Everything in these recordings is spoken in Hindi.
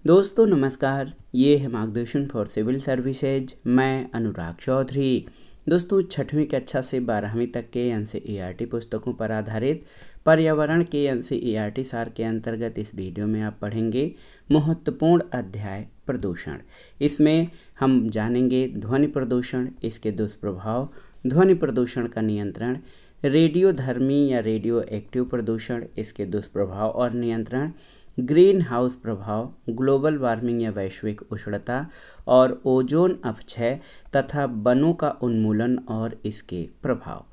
दोस्तों नमस्कार, ये है मार्गदर्शन फॉर सिविल सर्विसेज। मैं अनुराग चौधरी। दोस्तों 6वीं कक्षा से 12वीं तक के एनसीईआरटी पुस्तकों पर आधारित पर्यावरण के एनसीईआरटी सार के अंतर्गत इस वीडियो में आप पढ़ेंगे महत्वपूर्ण अध्याय प्रदूषण। इसमें हम जानेंगे ध्वनि प्रदूषण, इसके दुष्प्रभाव, ध्वनि प्रदूषण का नियंत्रण, रेडियोधर्मी या रेडियो एक्टिव प्रदूषण, इसके दुष्प्रभाव और नियंत्रण, ग्रीन हाउस प्रभाव, ग्लोबल वार्मिंग या वैश्विक उष्णता और ओजोन अपक्षय तथा वनों का उन्मूलन और इसके प्रभाव।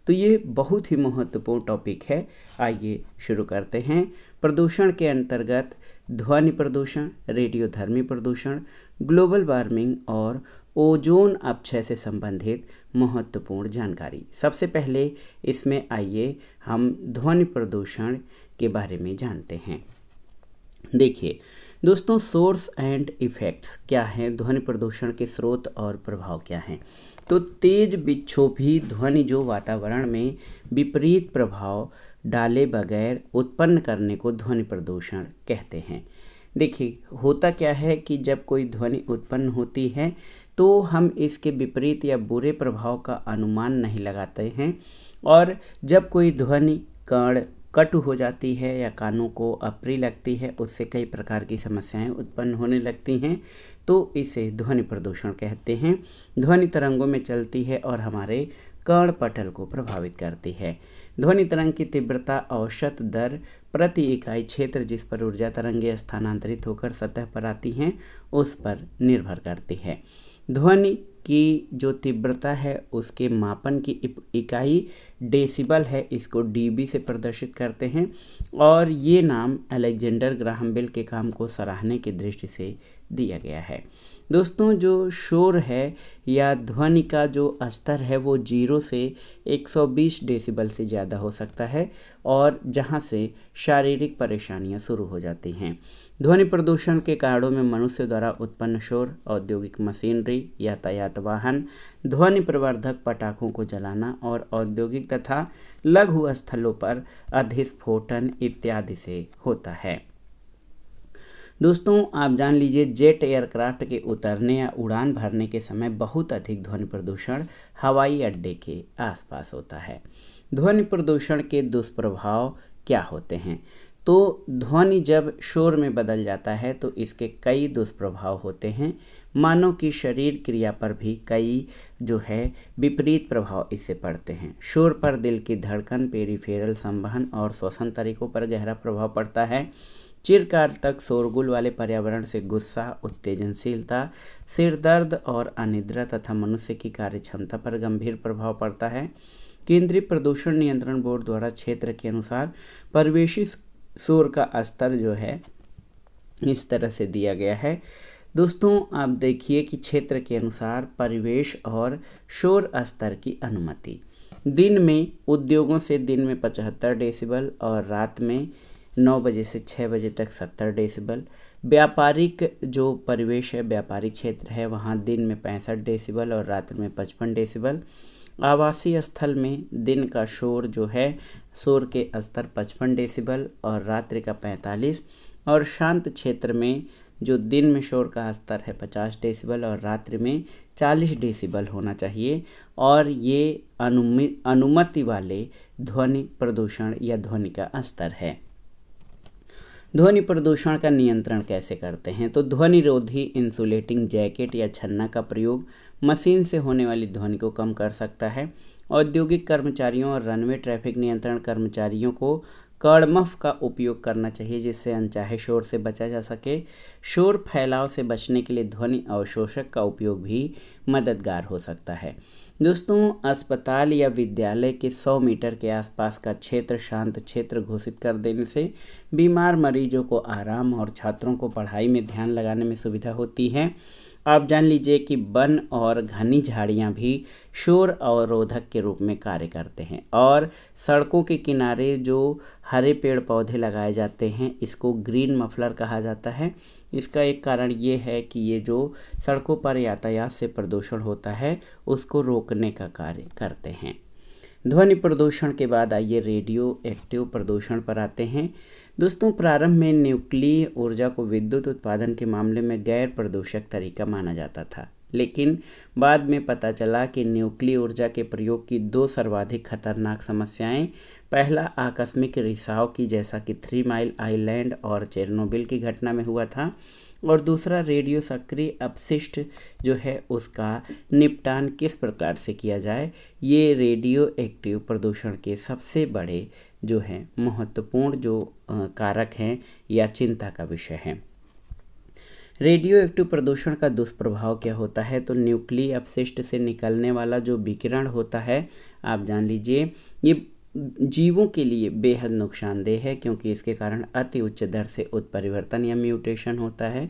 तो ये बहुत ही महत्वपूर्ण टॉपिक है। आइए शुरू करते हैं। प्रदूषण के अंतर्गत ध्वनि प्रदूषण, रेडियोधर्मी प्रदूषण, ग्लोबल वार्मिंग और ओजोन अपक्षय से संबंधित महत्वपूर्ण जानकारी। सबसे पहले इसमें आइए हम ध्वनि प्रदूषण के बारे में जानते हैं। देखिए दोस्तों, सोर्स एंड इफ़ेक्ट्स क्या हैं, ध्वनि प्रदूषण के स्रोत और प्रभाव क्या हैं। तो तेज विक्षोभी ध्वनि जो वातावरण में विपरीत प्रभाव डाले बगैर उत्पन्न करने को ध्वनि प्रदूषण कहते हैं। देखिए होता क्या है कि जब कोई ध्वनि उत्पन्न होती है तो हम इसके विपरीत या बुरे प्रभाव का अनुमान नहीं लगाते हैं, और जब कोई ध्वनि कण कटु हो जाती है या कानों को अप्रिय लगती है, उससे कई प्रकार की समस्याएं उत्पन्न होने लगती हैं, तो इसे ध्वनि प्रदूषण कहते हैं। ध्वनि तरंगों में चलती है और हमारे कर्ण पटल को प्रभावित करती है। ध्वनि तरंग की तीव्रता औसत दर प्रति इकाई क्षेत्र जिस पर ऊर्जा तरंगें स्थानांतरित होकर सतह पर आती हैं उस पर निर्भर करती है। ध्वनि की जो तीव्रता है उसके मापन की इकाई डेसिबल है, इसको डीबी से प्रदर्शित करते हैं, और ये नाम अलेक्जेंडर ग्राहम बेल के काम को सराहने की दृष्टि से दिया गया है। दोस्तों जो शोर है या ध्वनि का जो स्तर है वो 0 से 120 डेसिबल से ज़्यादा हो सकता है, और जहाँ से शारीरिक परेशानियाँ शुरू हो जाती हैं। ध्वनि प्रदूषण के कारणों में मनुष्य द्वारा उत्पन्न शोर, औद्योगिक मशीनरी, यातायात वाहन, ध्वनि प्रवर्धक पटाखों को जलाना और औद्योगिक तथा लघु स्थलों पर अधिस्फोटन इत्यादि से होता है। दोस्तों आप जान लीजिए, जेट एयरक्राफ्ट के उतरने या उड़ान भरने के समय बहुत अधिक ध्वनि प्रदूषण हवाई अड्डे के आसपास होता है। ध्वनि प्रदूषण के दुष्प्रभाव क्या होते हैं? तो ध्वनि जब शोर में बदल जाता है तो इसके कई दुष्प्रभाव होते हैं। मानव की शरीर क्रिया पर भी कई जो है विपरीत प्रभाव इससे पड़ते हैं। शोर पर दिल की धड़कन, पेरिफेरल संवहन और श्वसन तरीकों पर गहरा प्रभाव पड़ता है। चिरकाल तक शोरगुल वाले पर्यावरण से गुस्सा, उत्तेजनशीलता, सिर दर्द और अनिद्रा तथा मनुष्य की कार्य क्षमता पर गंभीर प्रभाव पड़ता है। केंद्रीय प्रदूषण नियंत्रण बोर्ड द्वारा क्षेत्र के अनुसार परिवेशी शोर का स्तर जो है इस तरह से दिया गया है। दोस्तों आप देखिए कि क्षेत्र के अनुसार परिवेश और शोर स्तर की अनुमति। दिन में उद्योगों से दिन में 75 डेसिबल और रात में 9 बजे से 6 बजे तक 70 डेसिबल। व्यापारिक जो परिवेश है, व्यापारिक क्षेत्र है, वहाँ दिन में 65 डेसिबल और रात में 55 डेसिबल। आवासीय स्थल में दिन का शोर जो है, शोर के स्तर 55 डेसिबल और रात्रि का 45, और शांत क्षेत्र में जो दिन में शोर का स्तर है 50 डेसिबल और रात्रि में 40 डेसिबल होना चाहिए। और ये अनुमति वाले ध्वनि प्रदूषण या ध्वनि का स्तर है। ध्वनि प्रदूषण का नियंत्रण कैसे करते हैं? तो ध्वनिरोधी इंसुलेटिंग जैकेट या छन्ना का प्रयोग मशीन से होने वाली ध्वनि को कम कर सकता है। औद्योगिक कर्मचारियों और रनवे ट्रैफिक नियंत्रण कर्मचारियों को कर्डमफ का उपयोग करना चाहिए, जिससे अनचाहे शोर से बचा जा सके। शोर फैलाव से बचने के लिए ध्वनि अवशोषक का उपयोग भी मददगार हो सकता है। दोस्तों अस्पताल या विद्यालय के 100 मीटर के आसपास का क्षेत्र शांत क्षेत्र घोषित कर देने से बीमार मरीजों को आराम और छात्रों को पढ़ाई में ध्यान लगाने में सुविधा होती है। आप जान लीजिए कि वन और घनी झाड़ियाँ भी शोर अवरोधक के रूप में कार्य करते हैं, और सड़कों के किनारे जो हरे पेड़ पौधे लगाए जाते हैं इसको ग्रीन मफलर कहा जाता है। इसका एक कारण ये है कि ये जो सड़कों पर यातायात से प्रदूषण होता है उसको रोकने का कार्य करते हैं। ध्वनि प्रदूषण के बाद आइए रेडियो एक्टिव प्रदूषण पर आते हैं। दोस्तों प्रारंभ में न्यूक्लियर ऊर्जा को विद्युत उत्पादन के मामले में गैर प्रदूषक तरीका माना जाता था, लेकिन बाद में पता चला कि न्यूक्लियर ऊर्जा के प्रयोग की दो सर्वाधिक खतरनाक समस्याएं, पहला आकस्मिक रिसाव की जैसा कि 3 माइल आइलैंड और चेरनोबिल की घटना में हुआ था, और दूसरा रेडियो सक्रिय अपशिष्ट जो है उसका निपटान किस प्रकार से किया जाए। ये रेडियो एक्टिव प्रदूषण के सबसे बड़े जो हैं महत्वपूर्ण जो कारक हैं या चिंता का विषय है। रेडियो एक्टिव प्रदूषण का दुष्प्रभाव क्या होता है, तो न्यूक्लियर अपशिष्ट से निकलने वाला जो विकिरण होता है, आप जान लीजिए ये जीवों के लिए बेहद नुकसानदेह है, क्योंकि इसके कारण अति उच्च दर से उत्परिवर्तन या म्यूटेशन होता है।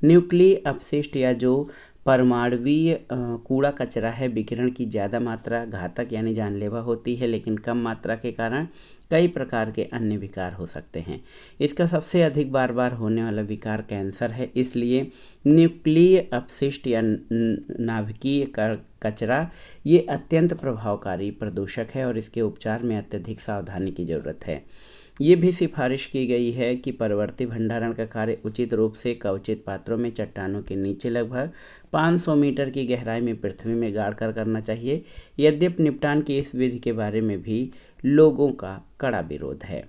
न्यूक्लियर अपशिष्ट या जो परमाणुवीय कूड़ा कचरा है, विकिरण की ज़्यादा मात्रा घातक यानी जानलेवा होती है, लेकिन कम मात्रा के कारण कई प्रकार के अन्य विकार हो सकते हैं। इसका सबसे अधिक बार बार होने वाला विकार कैंसर है। इसलिए न्यूक्लियर अपशिष्ट या नाभिकीय कचरा ये अत्यंत प्रभावकारी प्रदूषक है और इसके उपचार में अत्यधिक सावधानी की ज़रूरत है। ये भी सिफारिश की गई है कि परवर्ती भंडारण का कार्य उचित रूप से कवचित पात्रों में चट्टानों के नीचे लगभग 500 मीटर की गहराई में पृथ्वी में गाड़ कर करना चाहिए। यद्यपि निपटान की इस विधि के बारे में भी लोगों का कड़ा विरोध है।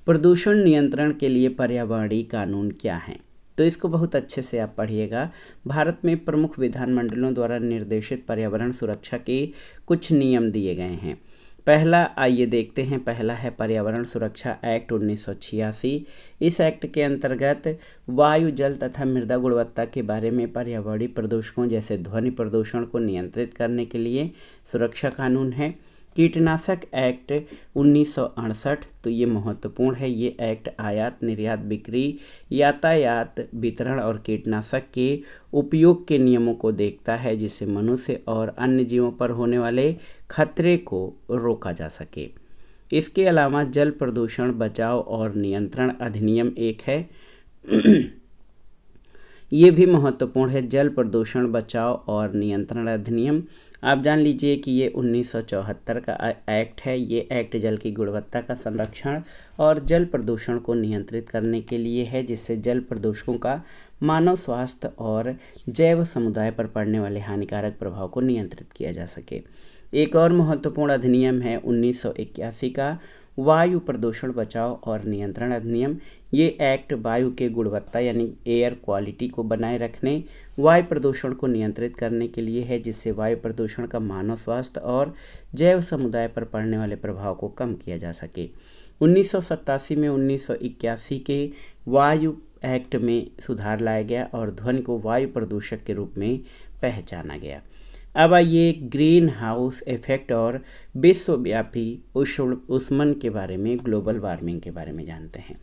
प्रदूषण नियंत्रण के लिए पर्यावरणीय कानून क्या हैं, तो इसको बहुत अच्छे से आप पढ़िएगा। भारत में प्रमुख विधानमंडलों द्वारा निर्देशित पर्यावरण सुरक्षा के कुछ नियम दिए गए हैं। पहला आइए देखते हैं, पहला है पर्यावरण सुरक्षा एक्ट 1986। इस एक्ट के अंतर्गत वायु, जल तथा मृदा गुणवत्ता के बारे में पर्यावरणीय प्रदूषकों जैसे ध्वनि प्रदूषण को नियंत्रित करने के लिए सुरक्षा कानून है। कीटनाशक एक्ट 1968, तो ये महत्वपूर्ण है। ये एक्ट आयात, निर्यात, बिक्री, यातायात, वितरण और कीटनाशक के उपयोग के नियमों को देखता है, जिससे मनुष्य और अन्य जीवों पर होने वाले खतरे को रोका जा सके। इसके अलावा जल प्रदूषण बचाव और नियंत्रण अधिनियम एक है। ये भी महत्वपूर्ण है, जल प्रदूषण बचाव और नियंत्रण अधिनियम। आप जान लीजिए कि ये 1974 का एक्ट है। ये एक्ट जल की गुणवत्ता का संरक्षण और जल प्रदूषण को नियंत्रित करने के लिए है, जिससे जल प्रदूषकों का मानव स्वास्थ्य और जैव समुदाय पर पड़ने वाले हानिकारक प्रभाव को नियंत्रित किया जा सके। एक और महत्वपूर्ण अधिनियम है 1981 का वायु प्रदूषण बचाव और नियंत्रण अधिनियम। ये एक्ट वायु के गुणवत्ता यानी एयर क्वालिटी को बनाए रखने, वायु प्रदूषण को नियंत्रित करने के लिए है, जिससे वायु प्रदूषण का मानव स्वास्थ्य और जैव समुदाय पर पड़ने वाले प्रभाव को कम किया जा सके। 1987 में 1981 के वायु एक्ट में सुधार लाया गया और ध्वनि को वायु प्रदूषक के रूप में पहचाना गया। अब आइए ग्रीन हाउस इफेक्ट और विश्वव्यापी ऊष्मन के बारे में, ग्लोबल वार्मिंग के बारे में जानते हैं।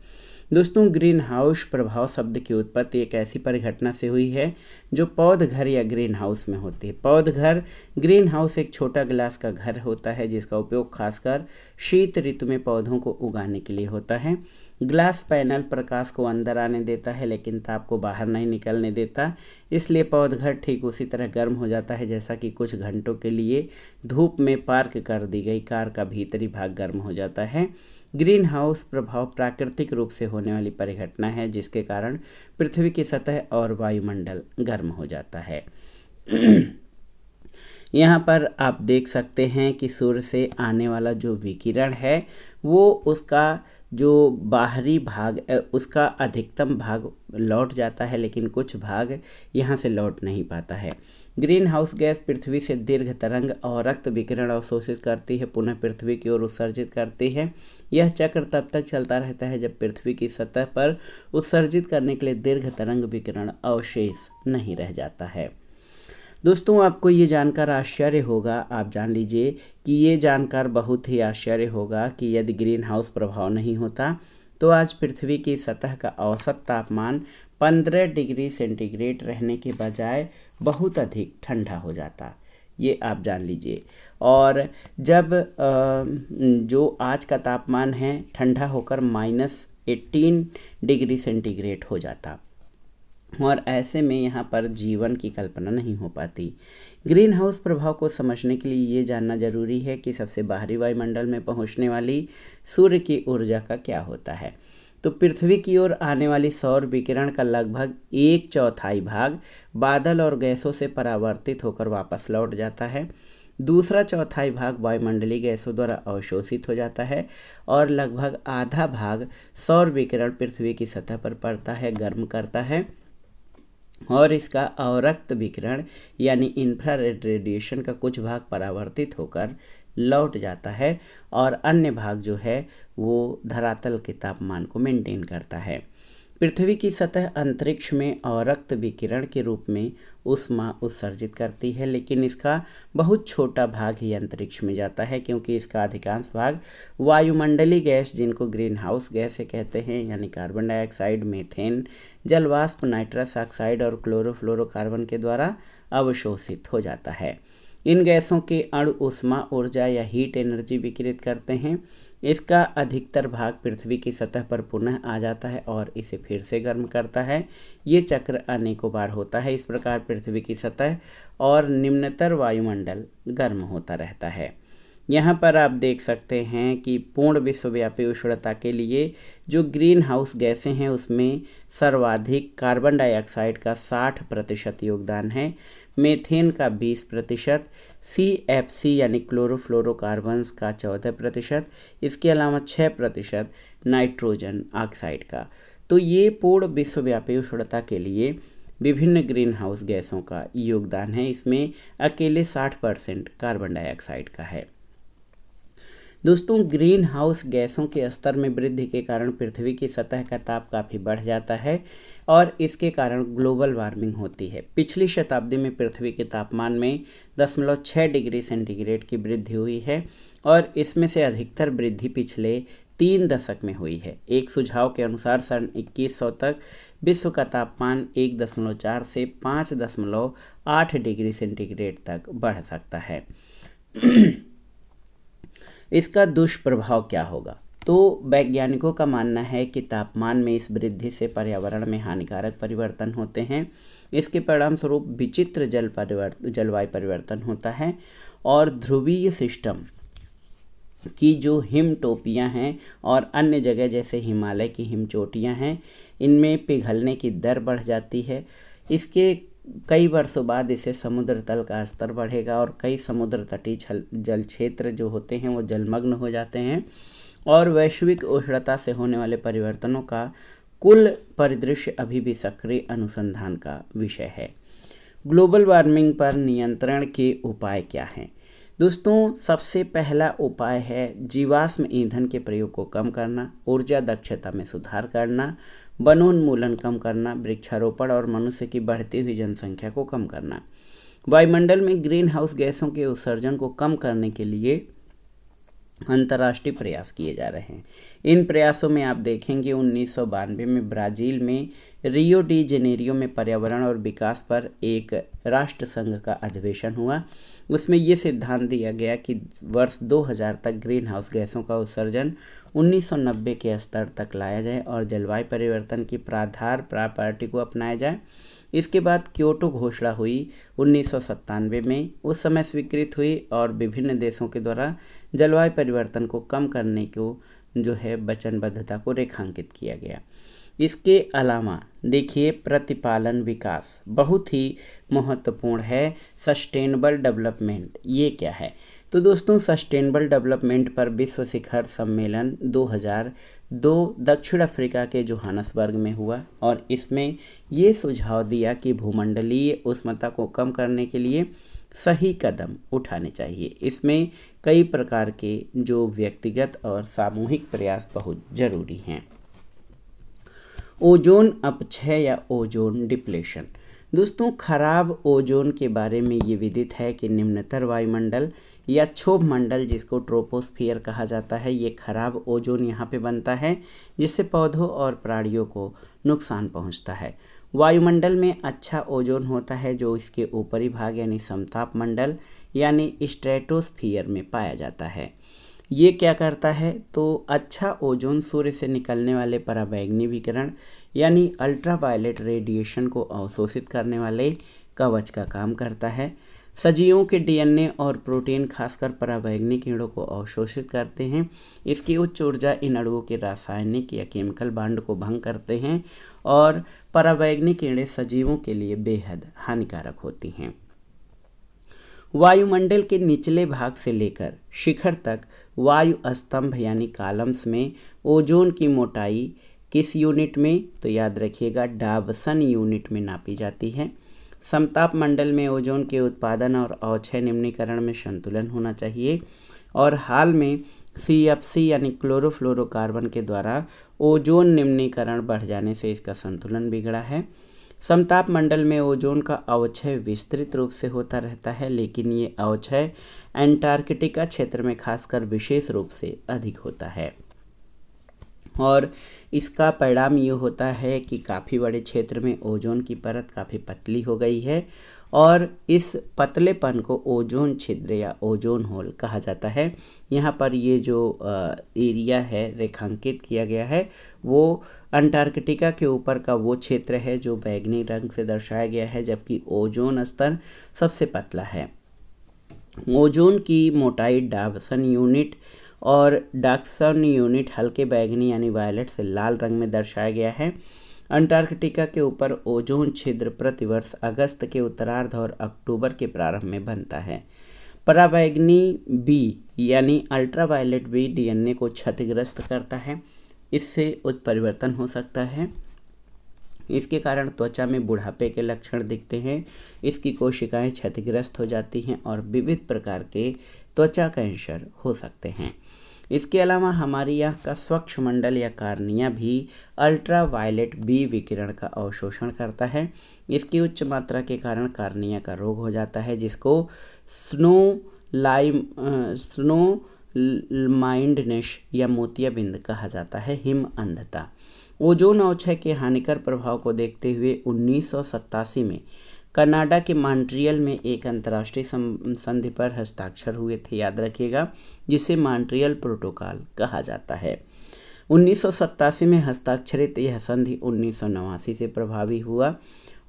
दोस्तों, ग्रीन हाउस प्रभाव शब्द की उत्पत्ति एक ऐसी परिघटना से हुई है जो पौध घर या ग्रीन हाउस में होती है। पौध घर, ग्रीन हाउस एक छोटा गिलास का घर होता है जिसका उपयोग खासकर शीत ऋतु में पौधों को उगाने के लिए होता है। ग्लास पैनल प्रकाश को अंदर आने देता है लेकिन ताप को बाहर नहीं निकलने देता, इसलिए पौधघर ठीक उसी तरह गर्म हो जाता है जैसा कि कुछ घंटों के लिए धूप में पार्क कर दी गई कार का भीतरी भाग गर्म हो जाता है। ग्रीन हाउस प्रभाव प्राकृतिक रूप से होने वाली परिघटना है जिसके कारण पृथ्वी की सतह और वायुमंडल गर्म हो जाता है। यहाँ पर आप देख सकते हैं कि सूर्य से आने वाला जो विकिरण है वो उसका जो बाहरी भाग उसका अधिकतम भाग लौट जाता है, लेकिन कुछ भाग यहाँ से लौट नहीं पाता है। ग्रीन हाउस गैस पृथ्वी से दीर्घ तरंग और रक्त विकिरण अवशोषित करती है, पुनः पृथ्वी की ओर उत्सर्जित करती है। यह चक्र तब तक चलता रहता है जब पृथ्वी की सतह पर उत्सर्जित करने के लिए दीर्घ तरंग विकिरण अवशेष नहीं रह जाता है। दोस्तों, आपको ये जानकर आश्चर्य होगा, आप जान लीजिए कि ये जानकर बहुत ही आश्चर्य होगा कि यदि ग्रीन हाउस प्रभाव नहीं होता तो आज पृथ्वी की सतह का औसत तापमान 15 डिग्री सेंटीग्रेड रहने के बजाय बहुत अधिक ठंडा हो जाता। ये आप जान लीजिए। और जब जो आज का तापमान है ठंडा होकर -18 डिग्री सेंटीग्रेड हो जाता। और ऐसे में यहाँ पर जीवन की कल्पना नहीं हो पाती। ग्रीन हाउस प्रभाव को समझने के लिए ये जानना जरूरी है कि सबसे बाहरी वायुमंडल में पहुँचने वाली सूर्य की ऊर्जा का क्या होता है। तो पृथ्वी की ओर आने वाली सौर विकिरण का लगभग 1/4 भाग बादल और गैसों से परावर्तित होकर वापस लौट जाता है। दूसरा चौथाई भाग वायुमंडलीय गैसों द्वारा अवशोषित हो जाता है और लगभग आधा भाग सौर विकिरण पृथ्वी की सतह पर पड़ता है, गर्म करता है और इसका अवरक्त विकिरण यानी इंफ्रारेड रेडिएशन का कुछ भाग परावर्तित होकर लौट जाता है और अन्य भाग जो है वो धरातल के तापमान को मेंटेन करता है। पृथ्वी की सतह अंतरिक्ष में अवरक्त विकिरण के रूप में ऊष्मा उत्सर्जित करती है, लेकिन इसका बहुत छोटा भाग ही अंतरिक्ष में जाता है क्योंकि इसका अधिकांश भाग वायुमंडलीय गैस जिनको ग्रीन हाउस गैस कहते हैं यानी कार्बन डाइऑक्साइड, मीथेन, जलवाष्प, नाइट्रस ऑक्साइड और क्लोरोफ्लोरोकार्बन के द्वारा अवशोषित हो जाता है। इन गैसों के अणु ऊष्मा ऊर्जा या हीट एनर्जी विकिरित करते हैं। इसका अधिकतर भाग पृथ्वी की सतह पर पुनः आ जाता है और इसे फिर से गर्म करता है। ये चक्र अनेकों बार होता है। इस प्रकार पृथ्वी की सतह और निम्नतर वायुमंडल गर्म होता रहता है। यहाँ पर आप देख सकते हैं कि पूर्ण विश्वव्यापी उष्णता के लिए जो ग्रीन हाउस गैसें हैं उसमें सर्वाधिक कार्बन डाइऑक्साइड का 60% योगदान है, मीथेन का 20%, CFC यानी क्लोरोफ्लोरोकार्बन्स का 14%, इसके अलावा 6% नाइट्रोजन ऑक्साइड का। तो ये पूर्ण विश्वव्यापी उष्णता के लिए विभिन्न ग्रीन हाउस गैसों का योगदान है। इसमें अकेले 60% कार्बन डाइऑक्साइड का है। दोस्तों, ग्रीन हाउस गैसों के स्तर में वृद्धि के कारण पृथ्वी की सतह का ताप काफ़ी बढ़ जाता है और इसके कारण ग्लोबल वार्मिंग होती है। पिछली शताब्दी में पृथ्वी के तापमान में 0.6 डिग्री सेंटीग्रेड की वृद्धि हुई है और इसमें से अधिकतर वृद्धि पिछले 3 दशक में हुई है। एक सुझाव के अनुसार सन 2100 तक विश्व का तापमान 1.4 से 5.8 डिग्री सेंटीग्रेड तक बढ़ सकता है। इसका दुष्प्रभाव क्या होगा? तो वैज्ञानिकों का मानना है कि तापमान में इस वृद्धि से पर्यावरण में हानिकारक परिवर्तन होते हैं। इसके परिणामस्वरूप विचित्र जलवायु परिवर्तन होता है और ध्रुवीय सिस्टम की जो हिम टोपियाँ हैं और अन्य जगह जैसे हिमालय की हिमचोटियाँ हैं, इनमें पिघलने की दर बढ़ जाती है। इसके कई वर्षों बाद इसे समुद्र तल का स्तर बढ़ेगा और कई समुद्र तटीय जल क्षेत्र जो होते हैं वो जलमग्न हो जाते हैं और वैश्विक उष्णता से होने वाले परिवर्तनों का कुल परिदृश्य अभी भी सक्रिय अनुसंधान का विषय है। ग्लोबल वार्मिंग पर नियंत्रण के उपाय क्या हैं? दोस्तों, सबसे पहला उपाय है जीवाश्म ईंधन के प्रयोग को कम करना, ऊर्जा दक्षता में सुधार करना, वनोन्मूलन कम करना, वृक्षारोपण और मनुष्य की बढ़ती हुई जनसंख्या को कम करना। वायुमंडल में ग्रीन हाउस गैसों के उत्सर्जन को कम करने के लिए अंतर्राष्ट्रीय प्रयास किए जा रहे हैं। इन प्रयासों में आप देखेंगे 1992 में ब्राज़ील में रियो डी जेनेरियो में पर्यावरण और विकास पर एक राष्ट्र संघ का अधिवेशन हुआ। उसमें ये सिद्धांत दिया गया कि वर्ष 2000 तक ग्रीन हाउस गैसों का उत्सर्जन 1990 के स्तर तक लाया जाए और जलवायु परिवर्तन की प्राधार प्रॉपर्टी को अपनाया जाए। इसके बाद क्योटो घोषणा हुई 1997 में, उस समय स्वीकृत हुई और विभिन्न देशों के द्वारा जलवायु परिवर्तन को कम करने को जो है वचनबद्धता को रेखांकित किया गया। इसके अलावा देखिए प्रतिपालन विकास बहुत ही महत्वपूर्ण है। सस्टेनेबल डेवलपमेंट ये क्या है? तो दोस्तों, सस्टेनेबल डेवलपमेंट पर विश्व शिखर सम्मेलन 2002 दक्षिण अफ्रीका के जोहानसबर्ग में हुआ और इसमें ये सुझाव दिया कि भूमंडलीय उष्णता को कम करने के लिए सही कदम उठाने चाहिए। इसमें कई प्रकार के जो व्यक्तिगत और सामूहिक प्रयास बहुत जरूरी हैं। ओजोन अपक्षय या ओजोन डिप्लेशन। दोस्तों, खराब ओजोन के बारे में ये विदित है कि निम्नतर वायुमंडल या क्षोभ मंडल जिसको ट्रोपोस्फियर कहा जाता है, ये खराब ओजोन यहाँ पे बनता है जिससे पौधों और प्राणियों को नुकसान पहुँचता है। वायुमंडल में अच्छा ओजोन होता है जो इसके ऊपरी भाग यानी समताप मंडल यानी स्ट्रेटोस्फियर में पाया जाता है। ये क्या करता है, तो अच्छा ओजोन सूर्य से निकलने वाले पराबैंगनी विकिरण यानी अल्ट्रावायलेट रेडिएशन को अवशोषित करने वाले कवच का काम करता है। सजीवों के डीएनए और प्रोटीन खासकर पराबैंगनी किरणों को अवशोषित करते हैं। इसकी उच्च ऊर्जा इन अणुओं के रासायनिक या केमिकल बांड को भंग करते हैं और पराबैंगनी किरणें सजीवों के लिए बेहद हानिकारक होती हैं। वायुमंडल के निचले भाग से लेकर शिखर तक वायु स्तंभ यानी कॉलम्स में ओजोन की मोटाई किस यूनिट में, तो याद रखिएगा डाबसन यूनिट में नापी जाती है। समताप मंडल में ओजोन के उत्पादन और अवक्षय निम्नीकरण में संतुलन होना चाहिए और हाल में CFC यानी क्लोरोफ्लोरोकार्बन के द्वारा ओजोन निम्नीकरण बढ़ जाने से इसका संतुलन बिगड़ा है। समताप मंडल में ओजोन का अवक्षय विस्तृत रूप से होता रहता है, लेकिन ये अवक्षय अंटार्कटिका क्षेत्र में खासकर विशेष रूप से अधिक होता है और इसका परिणाम ये होता है कि काफ़ी बड़े क्षेत्र में ओजोन की परत काफ़ी पतली हो गई है और इस पतलेपन को ओजोन छिद्र या ओजोन होल कहा जाता है। यहाँ पर ये जो एरिया है रेखांकित किया गया है वो अंटार्कटिका के ऊपर का वो क्षेत्र है जो बैंगनी रंग से दर्शाया गया है, जबकि ओजोन स्तर सबसे पतला है। ओजोन की मोटाई डाबसन यूनिट और डक्सन यूनिट हल्के बैंगनी यानी वायलेट से लाल रंग में दर्शाया गया है। अंटार्कटिका के ऊपर ओजोन छिद्र प्रतिवर्ष अगस्त के उत्तरार्ध और अक्टूबर के प्रारंभ में बनता है। पराबैंगनी बी यानी अल्ट्रावायलेट बी डीएनए को क्षतिग्रस्त करता है, इससे उत्परिवर्तन हो सकता है। इसके कारण त्वचा में बुढ़ापे के लक्षण दिखते हैं, इसकी कोशिकाएं क्षतिग्रस्त हो जाती हैं और विविध प्रकार के त्वचा कैंसर हो सकते हैं। इसके अलावा हमारी आँख का स्वच्छ मंडल या कार्निया भी अल्ट्रावायलेट बी विकिरण का अवशोषण करता है। इसकी उच्च मात्रा के कारण कार्निया का रोग हो जाता है, जिसको स्नो माइंडनेस या मोतियाबिंद कहा जाता है, हिम अंधता। ओजोन अवक्षय के हानिकर प्रभाव को देखते हुए 1987 में कनाडा के मॉन्ट्रियल में एक अंतर्राष्ट्रीय संधि पर हस्ताक्षर हुए थे, याद रखिएगा, जिसे मॉन्ट्रियल प्रोटोकॉल कहा जाता है। 1987 में हस्ताक्षरित यह संधि 1989 से प्रभावी हुआ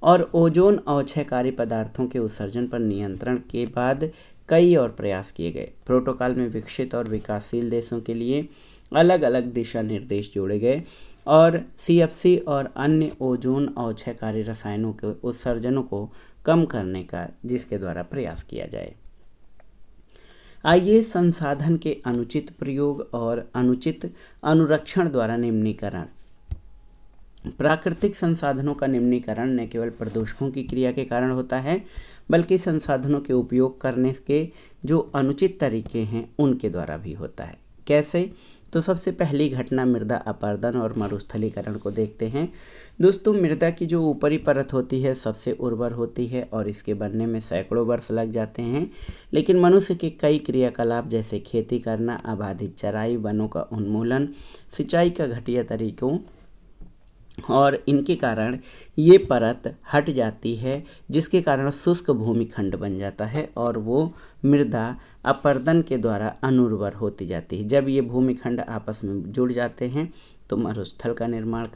और ओजोन अवक्षयकारी पदार्थों के उत्सर्जन पर नियंत्रण के बाद कई और प्रयास किए गए। प्रोटोकॉल में विकसित और विकासशील देशों के लिए अलग अलग दिशा निर्देश जोड़े गए और CFC और अन्य ओजोन अवक्षयकारी रसायनों के उत्सर्जनों को कम करने का जिसके द्वारा प्रयास किया जाए। आइए संसाधन के अनुचित प्रयोग और अनुचित अनुरक्षण द्वारा निम्नीकरण। प्राकृतिक संसाधनों का निम्नीकरण न केवल प्रदूषकों की क्रिया के कारण होता है, बल्कि संसाधनों के उपयोग करने के जो अनुचित तरीके हैं उनके द्वारा भी होता है। कैसे? तो सबसे पहली घटना मृदा अपरदन और मरुस्थलीकरण को देखते हैं। दोस्तों, मृदा की जो ऊपरी परत होती है सबसे उर्वर होती है और इसके बनने में सैकड़ों वर्ष लग जाते हैं, लेकिन मनुष्य के कई क्रियाकलाप जैसे खेती करना, आबादी चराई, वनों का उन्मूलन, सिंचाई का घटिया तरीकों और इनके कारण ये परत हट जाती है, जिसके कारण शुष्क भूमिखंड बन जाता है और वो मृदा अपरदन के द्वारा अनुर्वर होती जाती है। जब ये भूमिखंड आपस में जुड़ जाते हैं तो मरुस्थल का निर्माण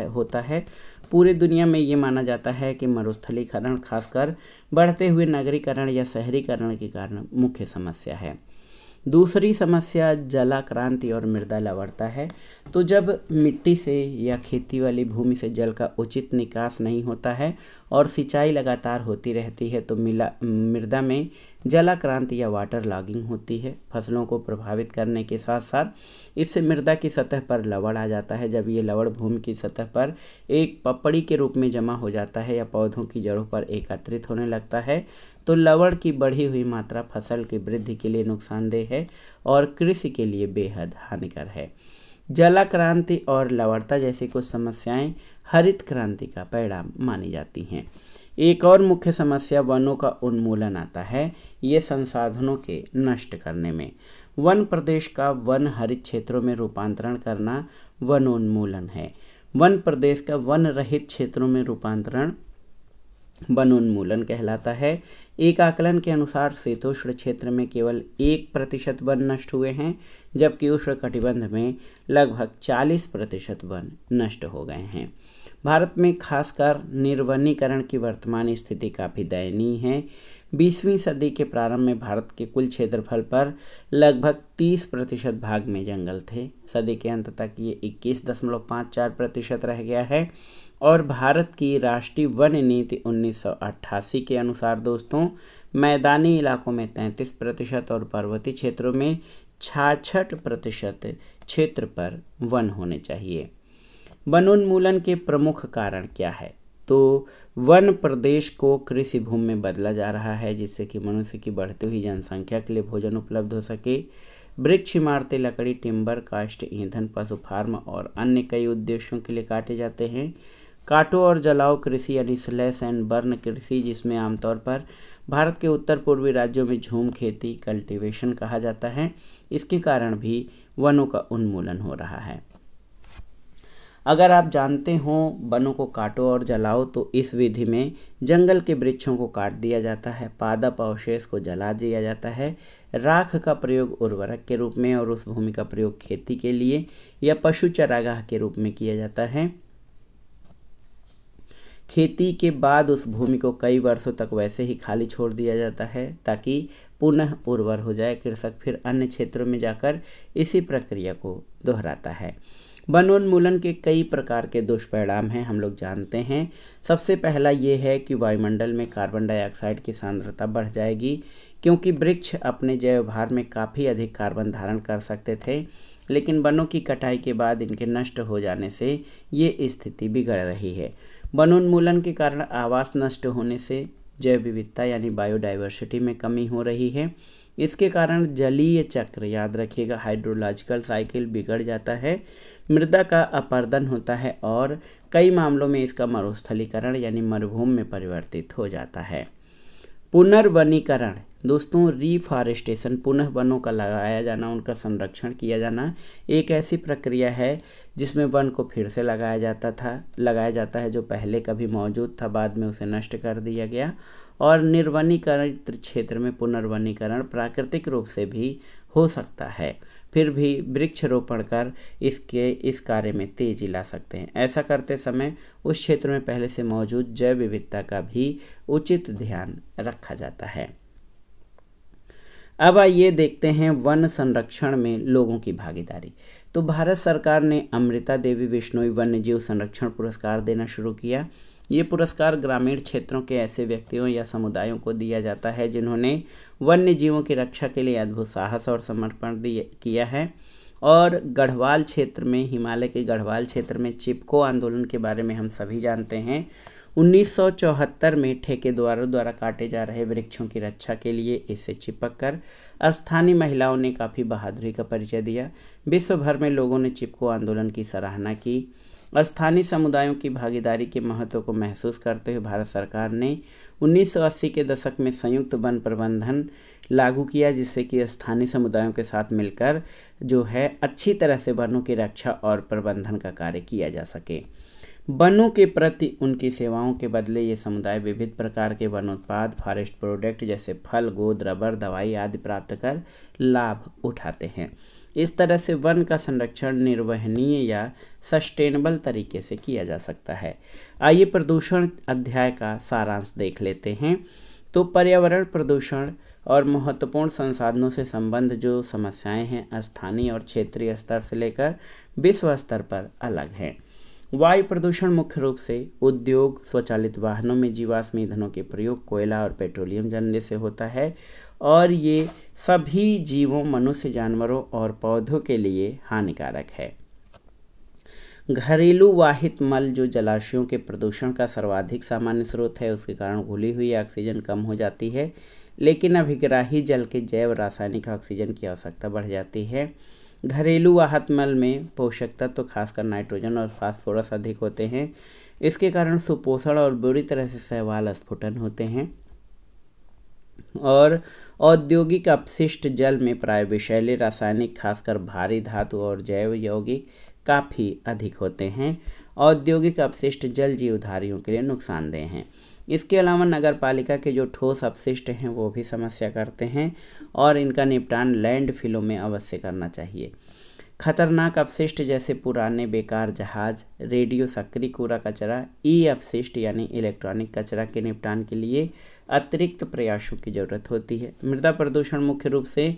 होता है। पूरी दुनिया में ये माना जाता है कि मरुस्थलीकरण खासकर बढ़ते हुए नगरीकरण या शहरीकरण के कारण मुख्य समस्या है। दूसरी समस्या जलाक्रांति और मृदा लवणता है। तो जब मिट्टी से या खेती वाली भूमि से जल का उचित निकास नहीं होता है और सिंचाई लगातार होती रहती है तो मृदा में जलाक्रांति या वाटर लॉगिंग होती है। फसलों को प्रभावित करने के साथ साथ इससे मृदा की सतह पर लवण आ जाता है। जब ये लवण भूमि की सतह पर एक पपड़ी के रूप में जमा हो जाता है या पौधों की जड़ों पर एकत्रित होने लगता है तो लवण की बढ़ी हुई मात्रा फसल की वृद्धि के लिए नुकसानदेह है और कृषि के लिए बेहद हानिकर है। जलाक्रांति और लवणता जैसी कुछ समस्याएं हरित क्रांति का परिणाम मानी जाती हैं। एक और मुख्य समस्या वनों का उन्मूलन आता है, ये संसाधनों के नष्ट करने में। वन प्रदेश का वन हरित क्षेत्रों में रूपांतरण करना वनोन्मूलन है। वन प्रदेश का वन रहित क्षेत्रों में रूपांतरण वनोन्मूलन कहलाता है। एक आकलन के अनुसार शीतोष्ण क्षेत्र में केवल 1% वन नष्ट हुए हैं, जबकि उष्णकटिबंध में लगभग 40% वन नष्ट हो गए हैं। भारत में खासकर निर्वनीकरण की वर्तमान स्थिति काफ़ी दयनीय है। 20वीं सदी के प्रारंभ में भारत के कुल क्षेत्रफल पर लगभग 30% भाग में जंगल थे। सदी के अंत तक ये 21.54% रह गया है। और भारत की राष्ट्रीय वन नीति 1988 के अनुसार दोस्तों मैदानी इलाकों में 33% और पर्वतीय क्षेत्रों में 66% क्षेत्र पर वन होने चाहिए। वनोन्मूलन के प्रमुख कारण क्या है? तो वन प्रदेश को कृषि भूमि में बदला जा रहा है, जिससे कि मनुष्य की बढ़ती हुई जनसंख्या के लिए भोजन उपलब्ध हो सके। वृक्ष, इमारतें, लकड़ी, टिम्बर, काष्ठ, ईंधन, पशु फार्म और अन्य कई उद्देश्यों के लिए काटे जाते हैं। काटो और जलाओ कृषि यानी स्लैश एंड बर्न कृषि, जिसमें आमतौर पर भारत के उत्तर पूर्वी राज्यों में झूम खेती कल्टीवेशन कहा जाता है, इसके कारण भी वनों का उन्मूलन हो रहा है। अगर आप जानते हो वनों को काटो और जलाओ, तो इस विधि में जंगल के वृक्षों को काट दिया जाता है, पादप अवशेष को जला दिया जाता है, राख का प्रयोग उर्वरक के रूप में और उस भूमि का प्रयोग खेती के लिए या पशु चारागाह के रूप में किया जाता है। खेती के बाद उस भूमि को कई वर्षों तक वैसे ही खाली छोड़ दिया जाता है ताकि पुनः उर्वर हो जाए। कृषक फिर अन्य क्षेत्रों में जाकर इसी प्रक्रिया को दोहराता है। वनोन्मूलन के कई प्रकार के दुष्परिणाम हैं, हम लोग जानते हैं। सबसे पहला ये है कि वायुमंडल में कार्बन डाइऑक्साइड की सांद्रता बढ़ जाएगी, क्योंकि वृक्ष अपने जैव भार में काफ़ी अधिक कार्बन धारण कर सकते थे, लेकिन वनों की कटाई के बाद इनके नष्ट हो जाने से ये स्थिति बिगड़ रही है। वनोन्मूलन के कारण आवास नष्ट होने से जैव विविधता यानी बायोडाइवर्सिटी में कमी हो रही है। इसके कारण जलीय चक्र, याद रखिएगा, हाइड्रोलॉजिकल साइकिल बिगड़ जाता है, मृदा का अपरदन होता है और कई मामलों में इसका मरुस्थलीकरण यानी मरुभूमि में परिवर्तित हो जाता है। पुनर्वनीकरण दोस्तों, रीफॉरेस्टेशन, पुनः वनों का लगाया जाना, उनका संरक्षण किया जाना एक ऐसी प्रक्रिया है जिसमें वन को फिर से लगाया जाता है जो पहले कभी मौजूद था, बाद में उसे नष्ट कर दिया गया। और निर्वनीकरण क्षेत्र में पुनर्वनीकरण प्राकृतिक रूप से भी हो सकता है, फिर भी वृक्षारोपण कर इस कार्य में तेजी ला सकते हैं। ऐसा करते समय उस क्षेत्र में पहले से मौजूद जैव विविधता का भी उचित ध्यान रखा जाता है। अब आइए देखते हैं वन संरक्षण में लोगों की भागीदारी। तो भारत सरकार ने अमृता देवी बिश्नोई वन्यजीव संरक्षण पुरस्कार देना शुरू किया। ये पुरस्कार ग्रामीण क्षेत्रों के ऐसे व्यक्तियों या समुदायों को दिया जाता है जिन्होंने वन्य जीवों की रक्षा के लिए अद्भुत साहस और समर्पण किया है। और गढ़वाल क्षेत्र में, हिमालय के गढ़वाल क्षेत्र में चिपको आंदोलन के बारे में हम सभी जानते हैं। 1974 में ठेकेदारों द्वारा काटे जा रहे वृक्षों की रक्षा के लिए इससे चिपक कर स्थानीय महिलाओं ने काफ़ी बहादुरी का परिचय दिया। विश्व भर में लोगों ने चिपको आंदोलन की सराहना की। स्थानीय समुदायों की भागीदारी के महत्व को महसूस करते हुए भारत सरकार ने 1980 के दशक में संयुक्त वन प्रबंधन लागू किया, जिससे कि स्थानीय समुदायों के साथ मिलकर जो है अच्छी तरह से वनों की रक्षा और प्रबंधन का कार्य किया जा सके। वनों के प्रति उनकी सेवाओं के बदले ये समुदाय विविध प्रकार के वनोत्पाद, फॉरेस्ट प्रोडक्ट जैसे फल, गोंद, रबर, दवाई आदि प्राप्त कर लाभ उठाते हैं। इस तरह से वन का संरक्षण निर्वहनीय या सस्टेनेबल तरीके से किया जा सकता है। आइए प्रदूषण अध्याय का सारांश देख लेते हैं। तो पर्यावरण प्रदूषण और महत्वपूर्ण संसाधनों से संबंध जो समस्याएं हैं स्थानीय और क्षेत्रीय स्तर से लेकर विश्व स्तर पर अलग हैं। वायु प्रदूषण मुख्य रूप से उद्योग, स्वचालित वाहनों में जीवाश्म ईंधनों के प्रयोग, कोयला और पेट्रोलियम जलने से होता है और ये सभी जीवों, मनुष्य, जानवरों और पौधों के लिए हानिकारक है। घरेलू वाहित मल जो जलाशयों के प्रदूषण का सर्वाधिक सामान्य स्रोत है, उसके कारण घुली हुई ऑक्सीजन कम हो जाती है, लेकिन अभिग्राही जल के जैव रासायनिक ऑक्सीजन की आवश्यकता बढ़ जाती है। घरेलू वाहत मल में पोषक तत्व खासकर नाइट्रोजन और फास्फोरस अधिक होते हैं। इसके कारण सुपोषण और बुरी तरह से शैवाल स्फुटन होते हैं। और औद्योगिक अपशिष्ट जल में प्राय विषैले रासायनिक खासकर भारी धातु और जैव यौगिक काफ़ी अधिक होते हैं। औद्योगिक अपशिष्ट जल जीवधारियों के लिए नुकसानदेह हैं। इसके अलावा नगर पालिका के जो ठोस अपशिष्ट हैं वो भी समस्या करते हैं और इनका निपटान लैंडफिलों में अवश्य करना चाहिए। खतरनाक अपशिष्ट जैसे पुराने बेकार जहाज, रेडियो सक्रिय कूड़ा कचरा, ई अपशिष्ट यानी इलेक्ट्रॉनिक कचरा के निपटान के लिए अतिरिक्त प्रयासों की जरूरत होती है। मृदा प्रदूषण मुख्य रूप से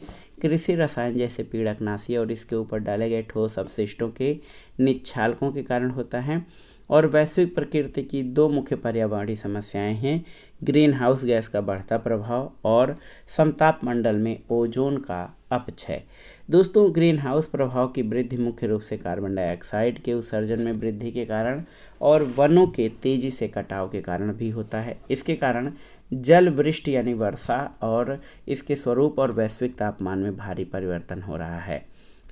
कृषि रसायन जैसे पीड़कनाशी और इसके ऊपर डाले गए ठोस अपशिष्टों के निच्छालकों के कारण होता है। और वैश्विक प्रकृति की दो मुख्य पर्यावरणीय समस्याएं हैं, ग्रीन हाउस गैस का बढ़ता प्रभाव और समताप मंडल में ओजोन का अपक्षय। दोस्तों, ग्रीन हाउस प्रभाव की वृद्धि मुख्य रूप से कार्बन डाइऑक्साइड के उत्सर्जन में वृद्धि के कारण और वनों के तेजी से कटाव के कारण भी होता है। इसके कारण जल वृष्टि यानी वर्षा और इसके स्वरूप और वैश्विक तापमान में भारी परिवर्तन हो रहा है।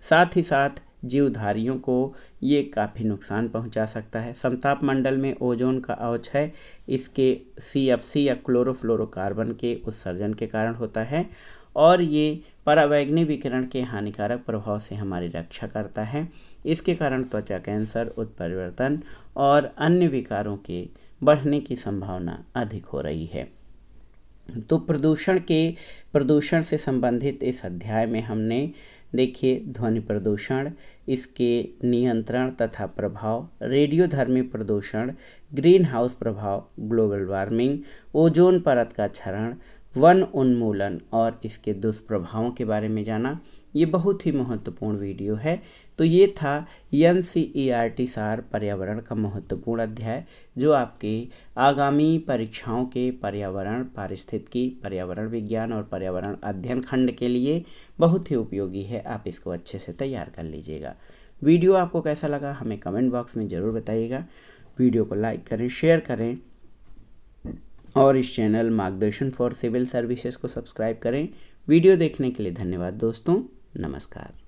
साथ ही साथ जीवधारियों को ये काफ़ी नुकसान पहुंचा सकता है। समताप मंडल में ओजोन का अवक्षय इसके CFC या क्लोरोफ्लोरोकार्बन के उत्सर्जन के कारण होता है और ये परावैंगनी विकिरण के हानिकारक प्रभाव से हमारी रक्षा करता है। इसके कारण त्वचा कैंसर, उत्परिवर्तन और अन्य विकारों के बढ़ने की संभावना अधिक हो रही है। तो प्रदूषण से संबंधित इस अध्याय में हमने देखिए ध्वनि प्रदूषण, इसके नियंत्रण तथा प्रभाव, रेडियोधर्मी प्रदूषण, ग्रीन हाउस प्रभाव, ग्लोबल वार्मिंग, ओजोन परत का क्षरण, वन उन्मूलन और इसके दुष्प्रभावों के बारे में जाना। ये बहुत ही महत्वपूर्ण वीडियो है। तो ये था NCERT सार पर्यावरण का महत्वपूर्ण अध्याय जो आपके आगामी परीक्षाओं के पर्यावरण, पारिस्थितिकी, पर्यावरण विज्ञान और पर्यावरण अध्ययन खंड के लिए बहुत ही उपयोगी है। आप इसको अच्छे से तैयार कर लीजिएगा। वीडियो आपको कैसा लगा हमें कमेंट बॉक्स में ज़रूर बताइएगा। वीडियो को लाइक करें, शेयर करें और इस चैनल मार्गदर्शन फॉर सिविल सर्विसेज को सब्सक्राइब करें। वीडियो देखने के लिए धन्यवाद दोस्तों। नमस्कार।